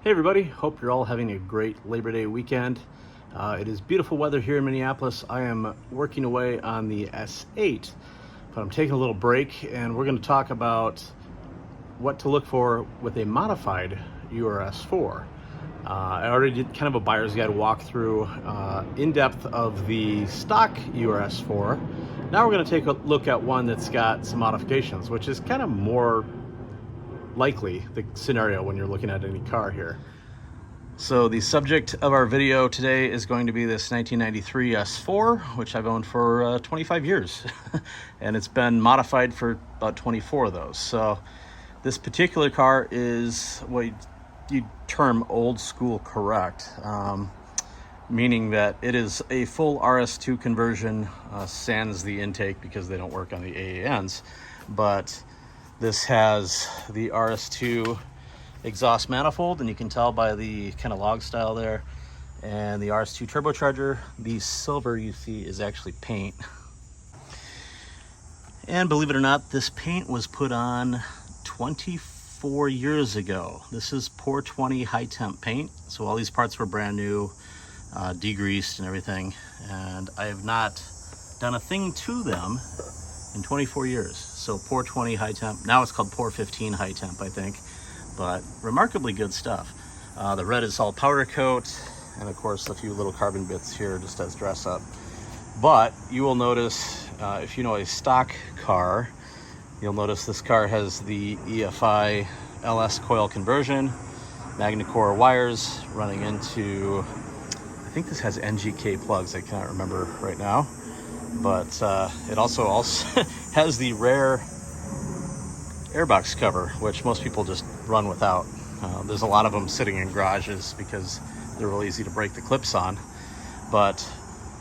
Hey everybody, hope you're all having a great Labor Day weekend. It is beautiful weather here in Minneapolis. I am working away on the S8, but I'm taking a little break and we're going to talk about what to look for with a modified UrS4. I already did kind of a buyer's guide walkthrough in depth of the stock UrS4. Now we're going to take a look at one that's got some modifications, which is kind of more likely the scenario when you're looking at any car here. So the subject of our video today is going to be this 1993 S4, which I've owned for 25 years. And it's been modified for about 24 of those. So this particular car is what you term old school correct, meaning that it is a full RS2 conversion, sans the intake because they don't work on the AANs. But this has the RS2 exhaust manifold, and you can tell by the kind of log style there, and the RS2 turbocharger. The silver you see is actually paint. And believe it or not, this paint was put on 24 years ago. This is Pour 20 high temp paint. So all these parts were brand new, degreased and everything. And I have not done a thing to them in 24 years. So Pour 20 high temp, now it's called Pour 15 high temp, I think, but remarkably good stuff. The red is all powder coat, and of course a few little carbon bits here just as dress up. But you will notice, if you know a stock car, you'll notice this car has the EFI LS coil conversion, Magna-Core wires running into, I think this has NGK plugs, I cannot remember right now. But it also has the rare airbox cover, which most people just run without. There's a lot of them sitting in garages because they're real easy to break the clips on. But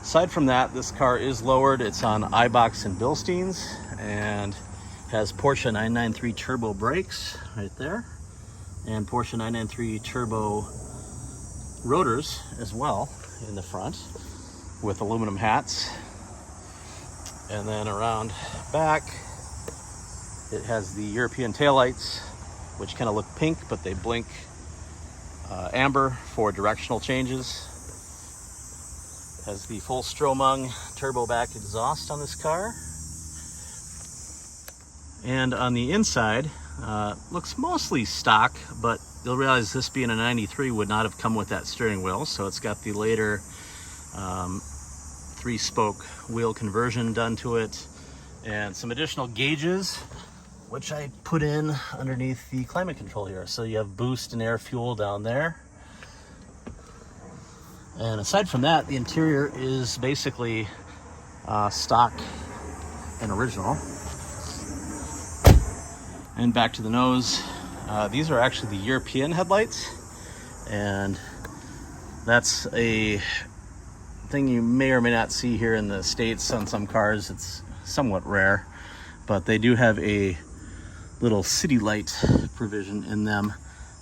aside from that, this car is lowered. It's on iBox and Bilsteins and has Porsche 993 turbo brakes right there, and Porsche 993 turbo rotors as well in the front with aluminum hats. And then around back, it has the European taillights, which kind of look pink, but they blink amber for directional changes. Has the full Stromung turbo back exhaust on this car. And on the inside, looks mostly stock, but you'll realize this being a 93 would not have come with that steering wheel. So it's got the later 3-spoke wheel conversion done to it, and some additional gauges, which I put in underneath the climate control here. So you have boost and air fuel down there. And aside from that, the interior is basically stock and original. And back to the nose. These are actually the European headlights, and that's a thing you may or may not see here in the States on some cars. It's somewhat rare, but they do have a little city light provision in them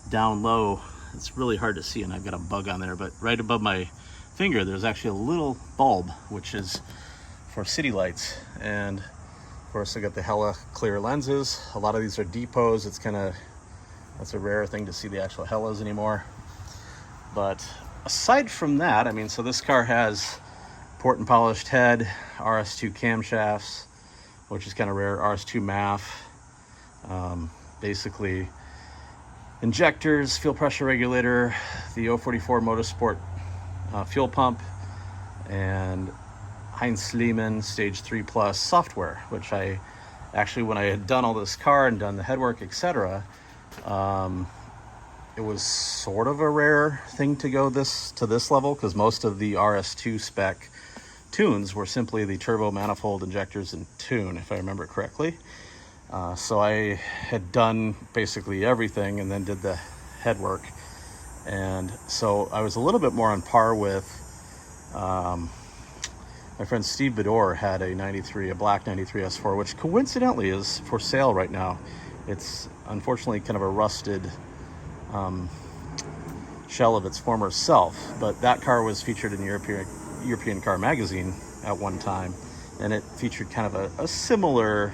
down low. It's really hard to see, and I've got a bug on there, but right above my finger there's actually a little bulb which is for city lights. And of course I got the hella clear lenses. A lot of these are depots. That's a rare thing to see the actual hellas anymore. But aside from that, I mean, so this car has port and polished head, RS2 camshafts, which is kind of rare, RS2 MAF, basically injectors, fuel pressure regulator, the 044 Motorsport fuel pump, and Heinz Lehmann Stage 3 Plus software, which I actually, when I had done all this car and done the headwork, etc., it was sort of a rare thing to go to this level, because most of the RS2 spec tunes were simply the turbo manifold injectors and tune, if I remember correctly. So I had done basically everything and then did the headwork. And so I was a little bit more on par with my friend Steve Beddor had a black 93 S4, which coincidentally is for sale right now. It's unfortunately kind of a rusted shell of its former self, but that car was featured in European Car Magazine at one time, and it featured kind of a similar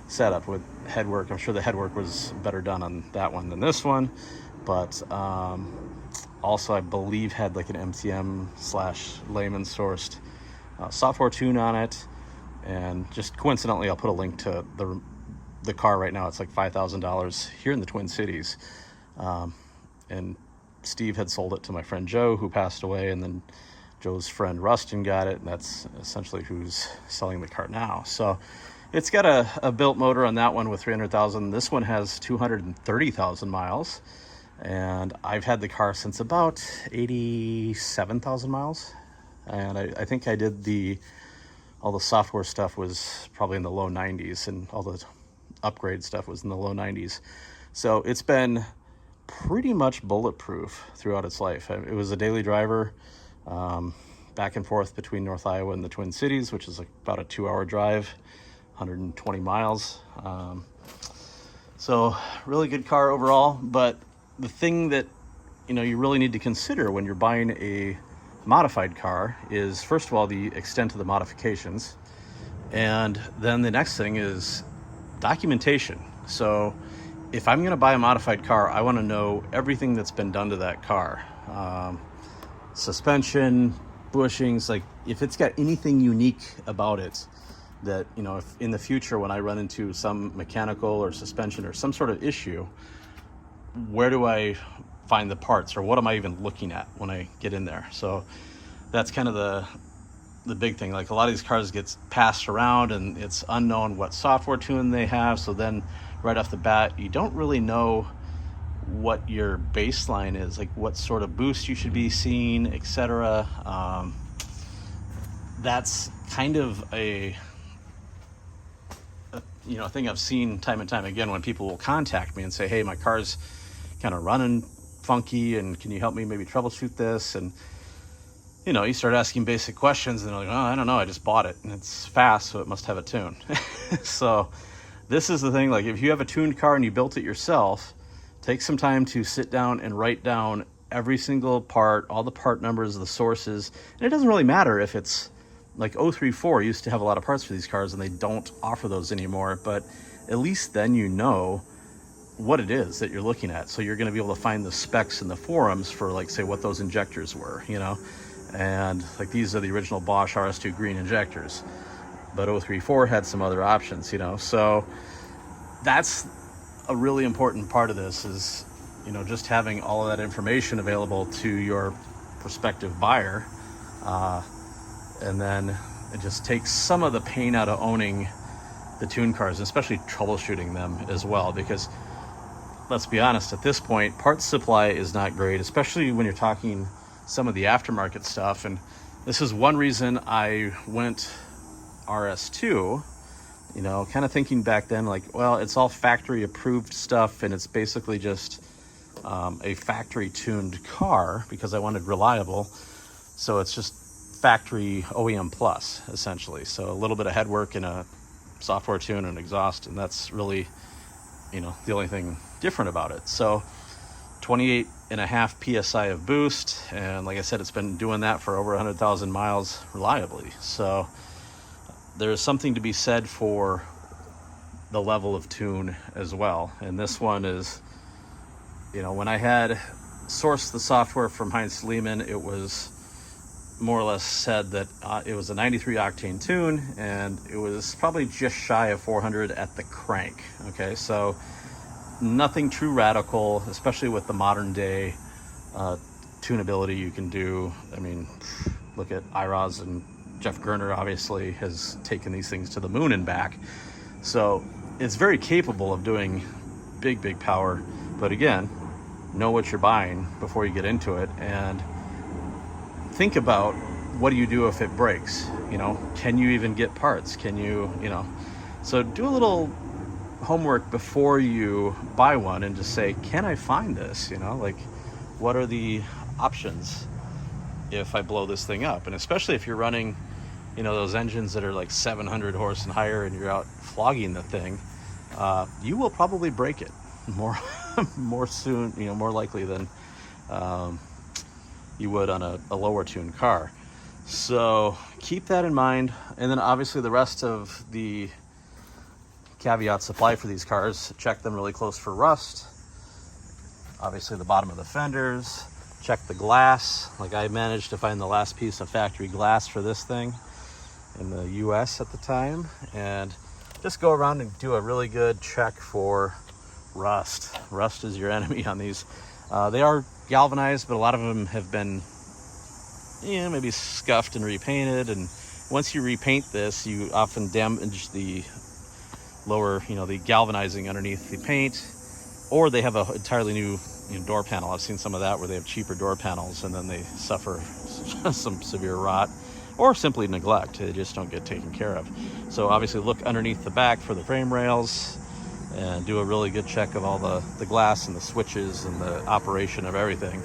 setup with headwork. I'm sure the headwork was better done on that one than this one, but also, I believe, had like an MTM / layman sourced software tune on it. And just coincidentally, I'll put a link to the car right now. It's like $5,000 here in the Twin Cities. And Steve had sold it to my friend Joe, who passed away, and then Joe's friend Rustin got it, and that's essentially who's selling the car now. So it's got a built motor on that one with 300,000. This one has 230,000 miles, and I've had the car since about 87,000 miles. And I think I did all the software stuff was probably in the low 90s, and all the upgrade stuff was in the low 90s. So it's been pretty much bulletproof throughout its life. It was a daily driver, back and forth between North Iowa and the Twin Cities, which is like about a 2-hour drive, 120 miles. So really good car overall. But the thing that you really need to consider when you're buying a modified car is, first of all, the extent of the modifications, and then the next thing is documentation. So if I'm going to buy a modified car, I want to know everything that's been done to that car. Suspension, bushings, like if it's got anything unique about it that, if in the future when I run into some mechanical or suspension or some sort of issue, where do I find the parts, or what am I even looking at when I get in there? So that's kind of the big thing. Like a lot of these cars gets passed around and it's unknown what software tune they have. So then right off the bat, you don't really know what your baseline is, like what sort of boost you should be seeing, etc. That's kind of a thing I've seen time and time again when people will contact me and say, hey, my car's kind of running funky, and can you help me maybe troubleshoot this? And you start asking basic questions, and they're like, oh, I don't know, I just bought it and it's fast, so it must have a tune. So this is the thing, like if you have a tuned car and you built it yourself, take some time to sit down and write down every single part, all the part numbers, the sources. And it doesn't really matter if it's like 034 used to have a lot of parts for these cars and they don't offer those anymore, but at least then you know what it is that you're looking at. So you're going to be able to find the specs in the forums for, like, say, what those injectors were, and like these are the original Bosch RS2 green injectors, but 034 had some other options, so that's a really important part of this is, just having all of that information available to your prospective buyer. And then it just takes some of the pain out of owning the tune cars, especially troubleshooting them as well, because let's be honest, at this point, parts supply is not great, especially when you're talking some of the aftermarket stuff. And this is one reason I went RS2, kind of thinking back then, like, well, it's all factory approved stuff and it's basically just a factory tuned car because I wanted reliable. So it's just factory OEM plus, essentially. So a little bit of headwork and a software tune and exhaust, and that's really, the only thing different about it. So 28.5 PSI of boost, and like I said, it's been doing that for over 100,000 miles reliably. So there's something to be said for the level of tune as well. And this one is, when I had sourced the software from Heinz Lehmann, it was more or less said that it was a 93 octane tune, and it was probably just shy of 400 at the crank. Okay, so nothing true radical, especially with the modern day tunability you can do. I mean, look at IROS, and Jeff Gerner obviously has taken these things to the moon and back. So it's very capable of doing big power. But again, know what you're buying before you get into it, and think about, what do you do if it breaks? Can you even get parts? Can you, so do a little homework before you buy one and just say, can I find this? Like, what are the options if I blow this thing up? And especially if you're running, those engines that are like 700 horse and higher and you're out flogging the thing, you will probably break it more soon, more likely than you would on a lower tuned car. So keep that in mind. And then obviously the rest of the caveats apply for these cars. Check them really close for rust. Obviously the bottom of the fenders. check the glass. Like I managed to find the last piece of factory glass for this thing in the US at the time, and just go around and do a really good check for rust. Rust is your enemy on these. They are galvanized, but a lot of them have been, maybe scuffed and repainted, and once you repaint this, you often damage the lower, the galvanizing underneath the paint, or they have an entirely new door panel. I've seen some of that where they have cheaper door panels and then they suffer some severe rot or simply neglect. They just don't get taken care of. So obviously look underneath the back for the frame rails and do a really good check of all the glass and the switches and the operation of everything.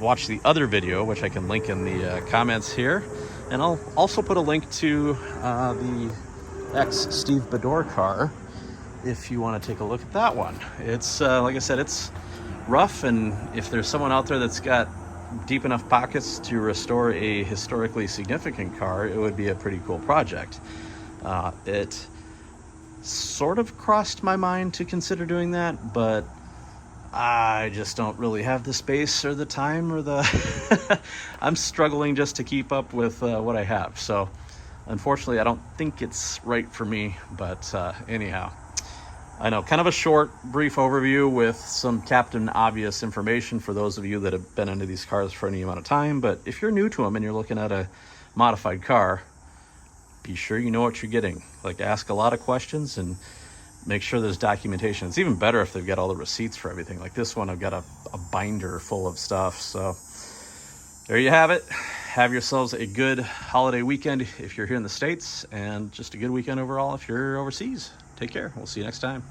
Watch the other video, which I can link in the comments here, and I'll also put a link to the ex-Steve Beddor car if you want to take a look at that one. It's like I said, it's rough, and if there's someone out there that's got deep enough pockets to restore a historically significant car, it would be a pretty cool project. It sort of crossed my mind to consider doing that, but I just don't really have the space or the time or the I'm struggling just to keep up with what I have. So unfortunately, I don't think it's right for me, but anyhow, I know, kind of a short, brief overview with some Captain Obvious information for those of you that have been into these cars for any amount of time. But if you're new to them and you're looking at a modified car, be sure you know what you're getting. Like, ask a lot of questions and make sure there's documentation. It's even better if they've got all the receipts for everything. Like this one, I've got a binder full of stuff. So there you have it. Have yourselves a good holiday weekend if you're here in the States, and just a good weekend overall if you're overseas. Take care. We'll see you next time.